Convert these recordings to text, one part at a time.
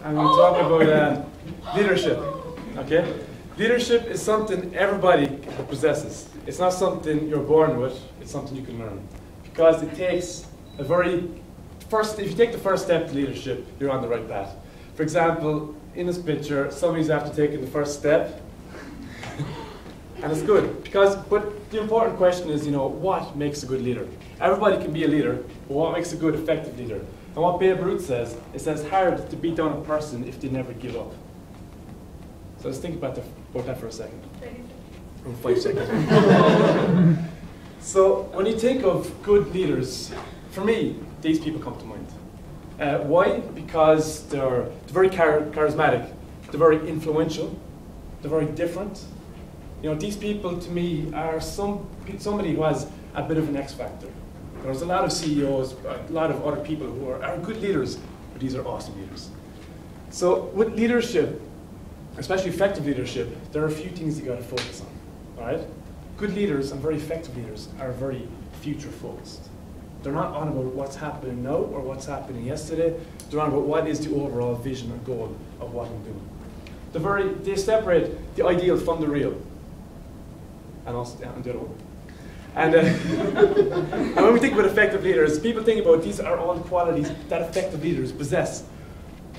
I'm going to talk about leadership. Okay? Leadership is something everybody possesses. It's not something you're born with, it's something you can learn. Because it takes if you take the first step to leadership, you're on the right path. For example, in this picture, somebody's after taking the first step, and it's good. But the important question is, what makes a good leader? Everybody can be a leader, but what makes a good, effective leader? And what Babe Ruth says, it says hard to beat down a person if they never give up. So let's think about that for a second. 5 seconds. So when you think of good leaders, for me, these people come to mind. Why? Because they're very charismatic, they're very influential, they're very different. These people to me are somebody who has a bit of an X factor. There's a lot of CEOs, a lot of other people who are good leaders, but these are awesome leaders. So with leadership, especially effective leadership, there are a few things you got to focus on. All right? Good leaders and very effective leaders are very future focused. They're not on about what's happening now or what's happening yesterday. They're on about what is the overall vision or goal of what I'm doing. They separate the ideal from the real. And also the other one. And when we think about effective leaders, people think about these are all the qualities that effective leaders possess.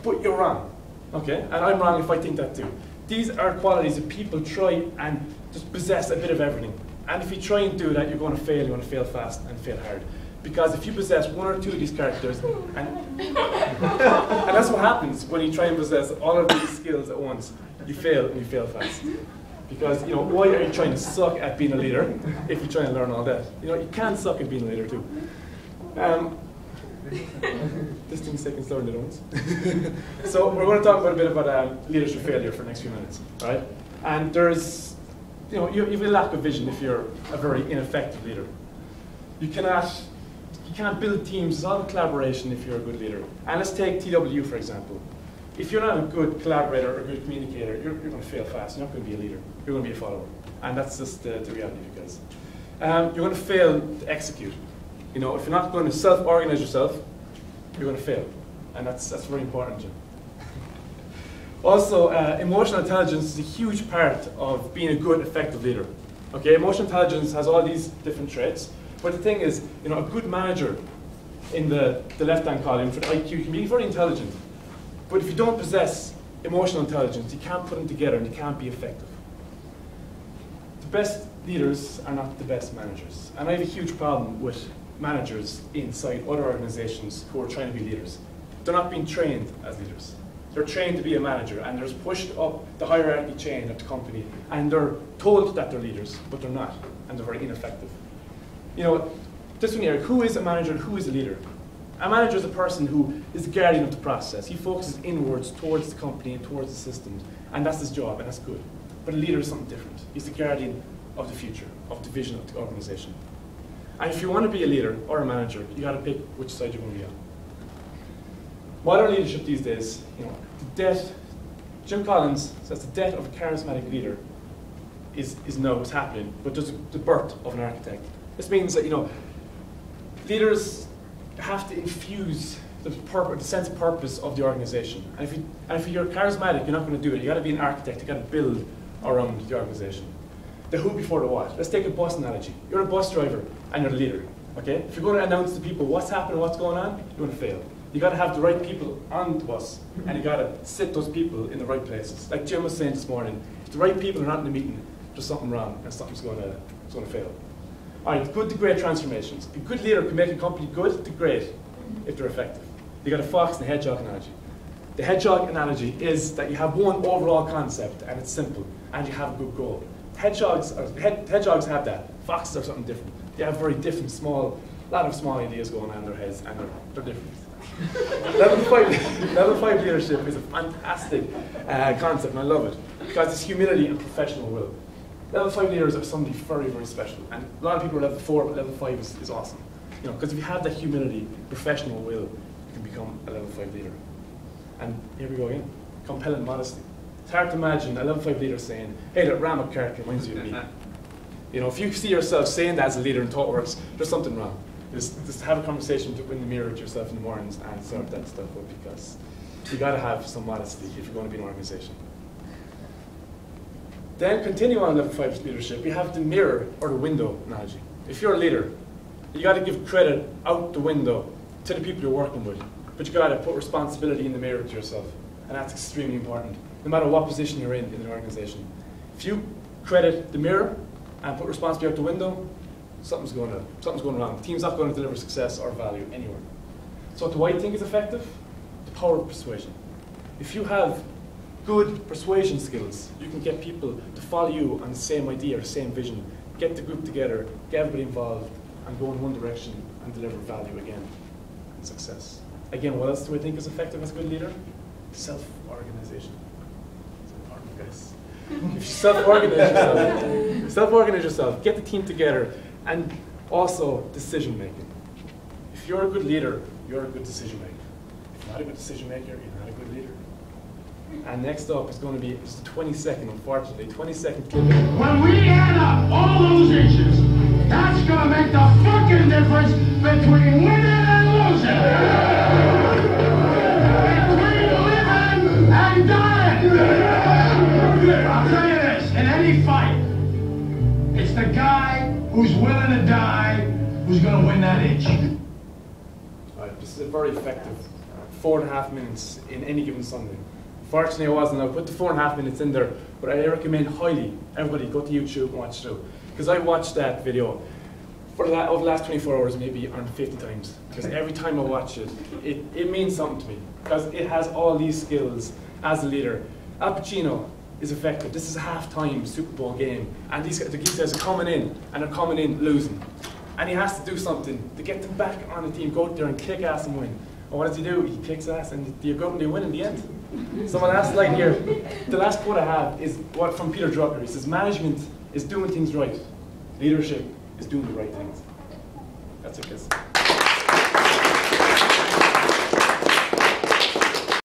But you're wrong. Okay? And I'm wrong if I think that too. These are qualities that people try and just possess a bit of everything. And if you try and do that, you're going to fail. You're going to fail fast and fail hard. Because if you possess one or two of these characters, and that's what happens when you try and possess all of these skills at once, you fail and you fail fast. Because why are you trying to suck at being a leader if you're trying to learn all that? You can't suck at being a leader too. This thing's taking slower than it wants. So we're going to talk a bit about leadership failure for the next few minutes, all right? And there's, you have a lack of vision if you're a very ineffective leader. You can't build teams. It's all collaboration if you're a good leader. And let's take TW for example. If you're not a good collaborator or a good communicator, you're going to fail fast. You're not going to be a leader. You're going to be a follower. And that's just the reality of you guys. You're going to fail to execute. If you're not going to self-organize yourself, you're going to fail. And that's very important, Jim. Also, emotional intelligence is a huge part of being a good, effective leader. Okay, emotional intelligence has all these different traits. But the thing is, a good manager in the left-hand column for the IQ can be very intelligent. But if you don't possess emotional intelligence, you can't put them together and you can't be effective. The best leaders are not the best managers. And I have a huge problem with managers inside other organizations who are trying to be leaders. They're not being trained as leaders. They're trained to be a manager and they're pushed up the hierarchy chain of the company and they're told that they're leaders, but they're not, and they're very ineffective. This one here, who is a manager and who is a leader? A manager is a person who is the guardian of the process. He focuses inwards towards the company and towards the systems, and that's his job, and that's good. But a leader is something different. He's the guardian of the future, of the vision of the organization. And if you want to be a leader or a manager, you got to pick which side you're going to be on. Modern leadership these days, the death. Jim Collins says the death of a charismatic leader is happening, but there's the birth of an architect. This means that leaders have to infuse the sense of purpose of the organization. And if you're charismatic, you're not going to do it. You got to be an architect. You got to build around the organization. The who before the what. Let's take a bus analogy. You're a bus driver and you're the leader. Okay? If you're going to announce to people what's happening, what's going on, you're going to fail. You got to have the right people on the bus, and you got to sit those people in the right places. Like Jim was saying this morning, if the right people are not in the meeting, there's something wrong and something's going to fail. All right, good to great transformations. A good leader can make a company good to great if they're effective. You got a fox and a hedgehog analogy. The hedgehog analogy is that you have one overall concept and it's simple, and you have a good goal. Hedgehogs have that. Foxes are something different. They have very different, a lot of small ideas going on in their heads, and they're different. Level 5 leadership is a fantastic concept, and I love it because it's humility and professional will. Level 5 leaders are somebody very, very special, and a lot of people are level 4, but level 5 is awesome. Because if you have that humility, professional will, you can become a level 5 leader. And here we go again, compelling modesty. It's hard to imagine a level 5 leader saying, "Hey, that Ram character reminds you of me." If you see yourself saying that as a leader in ThoughtWorks, there's something wrong. Just have a conversation in the mirror with yourself in the mornings and sort that stuff out, because you got to have some modesty if you're going to be an organization. Then continue on level 5 leadership. You have the mirror or the window analogy. If you're a leader, you got to give credit out the window to the people you're working with, but you got to put responsibility in the mirror to yourself, and that's extremely important, no matter what position you're in an organization. If you credit the mirror and put responsibility out the window, something's going wrong. The team's not going to deliver success or value anywhere. So do I think is effective? The power of persuasion. If you have good persuasion skills, you can get people to follow you on the same idea or the same vision, get the group together, get everybody involved, and go in one direction and deliver value again, and success. Again, what else do I think is effective as a good leader? Self-organization. It's important, guys. If you self-organize yourself, get the team together, and also decision-making. If you're a good leader, you're a good decision-maker. If you're not a good decision-maker, you're not a good leader. And next up is going to be just a 20-second, unfortunately, 20-second clip. When we add up all those issues, that's going to make the fucking difference between winning and losing. Between living and dying. I'll tell you this, in any fight, it's the guy who's willing to die who's going to win that itch. All right, this is a very effective 4.5 minutes in any given Sunday. Fortunately, I wasn't. I'll put the 4.5 minutes in there, but I recommend highly everybody go to YouTube and watch through. Because I watched that video over the last 24 hours maybe around 50 times. Because every time I watch it, it means something to me. Because it has all these skills as a leader. Al Pacino is effective. This is a halftime Super Bowl game. And the guys are coming in, and they're coming in losing. And he has to do something to get them back on the team, go out there and kick ass and win. And what does he do? He kicks ass and they go out and they win in the end. So my last slide here, the last quote I have is what from Peter Drucker. He says, management is doing things right. Leadership is doing the right things. That's it, guys.